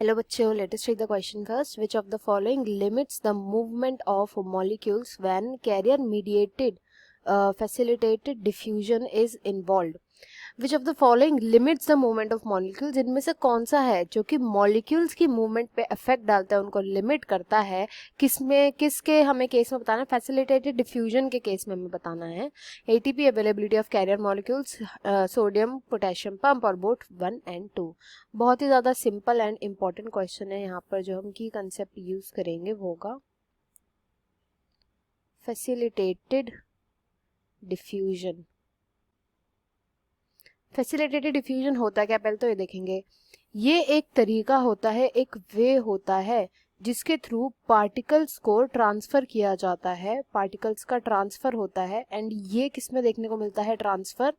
Hello बच्चों, let us take the question first. Which of the following limits the movement of molecules when carrier mediated facilitated diffusion is involved? Which of the following limits the movement of molecules? इनमें से कौन सा है जो कि molecules की movement पे effect डालता है, उनको लिमिट करता है? किसमें, किसके हमें केस में बताना है? फैसिलिटेटेड डिफ्यूजन के केस में हमें बताना है। ATP availability of carrier molecules, sodium potassium pump और बोथ 1 and 2। बहुत ही ज़्यादा सिंपल एंड इम्पॉर्टेंट क्वेश्चन है। यहाँ पर जो हम की कंसेप्ट यूज करेंगे वो होगा फैसिलिटेटेड डिफ्यूजन। फैसिलिटेटेड डिफ्यूजन होता क्या, पहले तो ये देखेंगे। ये एक तरीका होता है, एक वे होता है जिसके थ्रू पार्टिकल्स को ट्रांसफर किया जाता है, पार्टिकल्स का ट्रांसफर होता है। एंड ये किस में देखने को मिलता है ट्रांसफर?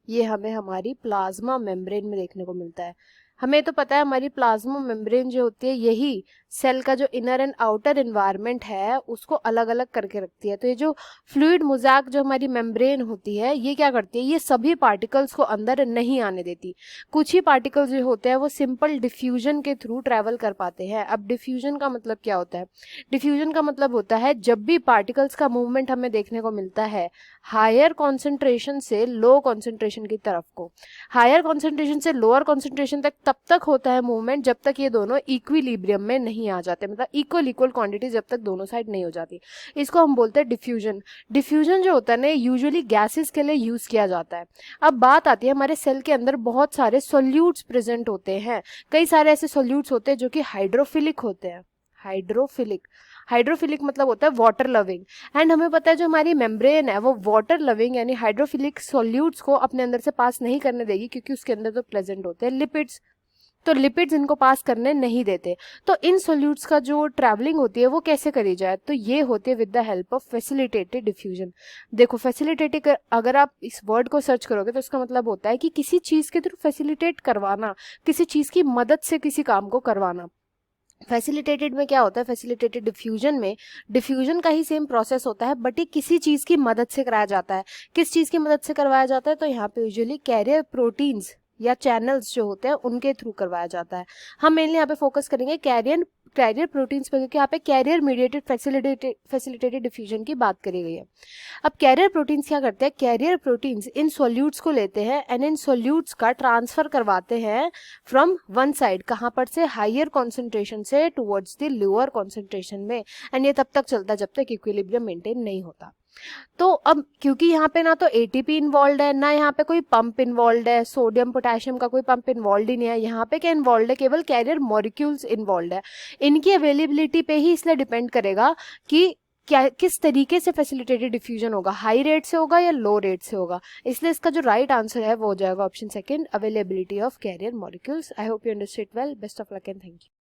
ये हमें हमारी प्लाज्मा मेम्ब्रेन में देखने को मिलता है। हमें तो पता है हमारी प्लाज्मा मेम्ब्रेन जो होती है यही सेल का जो इनर एंड आउटर एनवायरनमेंट है उसको अलग अलग करके रखती है। तो ये जो फ्लूइड मोज़ेक जो हमारी मेम्ब्रेन होती है ये क्या करती है, ये सभी पार्टिकल्स को अंदर नहीं आने देती। कुछ ही पार्टिकल्स जो होते हैं वो सिंपल डिफ्यूजन के थ्रू ट्रैवल कर पाते हैं। अब डिफ्यूजन का मतलब क्या होता है? डिफ्यूजन का मतलब होता है जब भी पार्टिकल्स का मूवमेंट हमें देखने को मिलता है हायर कॉन्सेंट्रेशन से लो कॉन्सेंट्रेशन की तरफ को, हायर कॉन्सेंट्रेशन से लोअर कॉन्सेंट्रेशन तक तब तक होता है मूवमेंट जब तक ये दोनों इक्विलिब्रियम में नहीं आ जाते, मतलब इक्वल इक्वल क्वांटिटी जब तक दोनों साइड नहीं हो जाती। इसको हम बोलते हैं डिफ्यूजन। डिफ्यूजन जो होता है ना यूजुअली गैसेस के लिए यूज किया जाता है। अब बात आती है हमारे सेल के अंदर बहुत सारे सोल्यूट्स प्रेजेंट होते हैं। कई सारे ऐसे सोल्यूट्स होते हैं जो कि हाइड्रोफिलिक होते हैं। हाइड्रोफिलिक, हाइड्रोफिलिक मतलब होता है वाटर लविंग। एंड हमें पता है जो हमारी मेम्ब्रेन है वो वाटर लविंग यानी हाइड्रोफिलिक सॉल्यूट्स को अपने अंदर से पास नहीं करने देगी, क्योंकि उसके अंदर तो प्रेजेंट होते हैं लिपिड्स। तो लिपिड्स इनको पास करने नहीं देते। तो इन सॉल्यूट्स का जो ट्रैवलिंग होती है वो कैसे करी जाए, तो ये होती है with the help of facilitated diffusion. देखो फैसिलिटेटेड, अगर आप इस वर्ड को सर्च करोगे तो इसका मतलब होता है कि किसी चीज के थ्रू फैसिलिटेट करवाना, किसी चीज की मदद से किसी काम को करवाना। फैसिलिटेटेड में क्या होता है? फैसिलिटेटेड डिफ्यूजन में डिफ्यूजन का ही सेम प्रोसेस होता है बट ये किसी चीज की मदद से कराया जाता है। किस चीज की मदद से करवाया जाता है? तो यहाँ पे यूजुअली कैरियर प्रोटीन्स या चैनल्स जो होते हैं उनके थ्रू करवाया जाता है। हम मेनली यहाँ पे फोकस करेंगे कैरियर प्रोटीन्स पे, क्योंकि यहाँ पे कैरियर मीडिएटेड फैसिलिटेटेड डिफ्यूजन की बात करी गई है। अब कैरियर प्रोटीन्स क्या करते हैं? कैरियर प्रोटीन्स इन सॉल्यूट्स को लेते हैं एंड इन सॉल्यूट्स का ट्रांसफर करवाते हैं फ्रॉम वन साइड, कहाँ पर से? हायर कॉन्सेंट्रेशन से टुवर्ड्स द लोअर कॉन्सेंट्रेशन में। एंड ये तब तक चलता है जब तक इक्विलिब्रियम मेंटेन नहीं होता। तो अब क्योंकि यहाँ पे ना तो एटीपी इन्वॉल्व है ना यहाँ पे कोई पंप इन्वॉल्व है, सोडियम पोटेशियम का कोई पंप इन्वॉल्व ही नहीं है। यहाँ पे क्या इन्वॉल्व है? केवल कैरियर मॉलिक्यूल्स इन्वॉल्व है। इनकी अवेलेबिलिटी पे ही इसलिए डिपेंड करेगा कि क्या, किस तरीके से फैसिलिटेटेड डिफ्यूजन होगा, हाई रेट से होगा या लो रेट से होगा। इसलिए इसका जो राइट आंसर है वो हो जाएगा option second, availability of carrier molecules. I hope you understood well. Best of luck and thank you.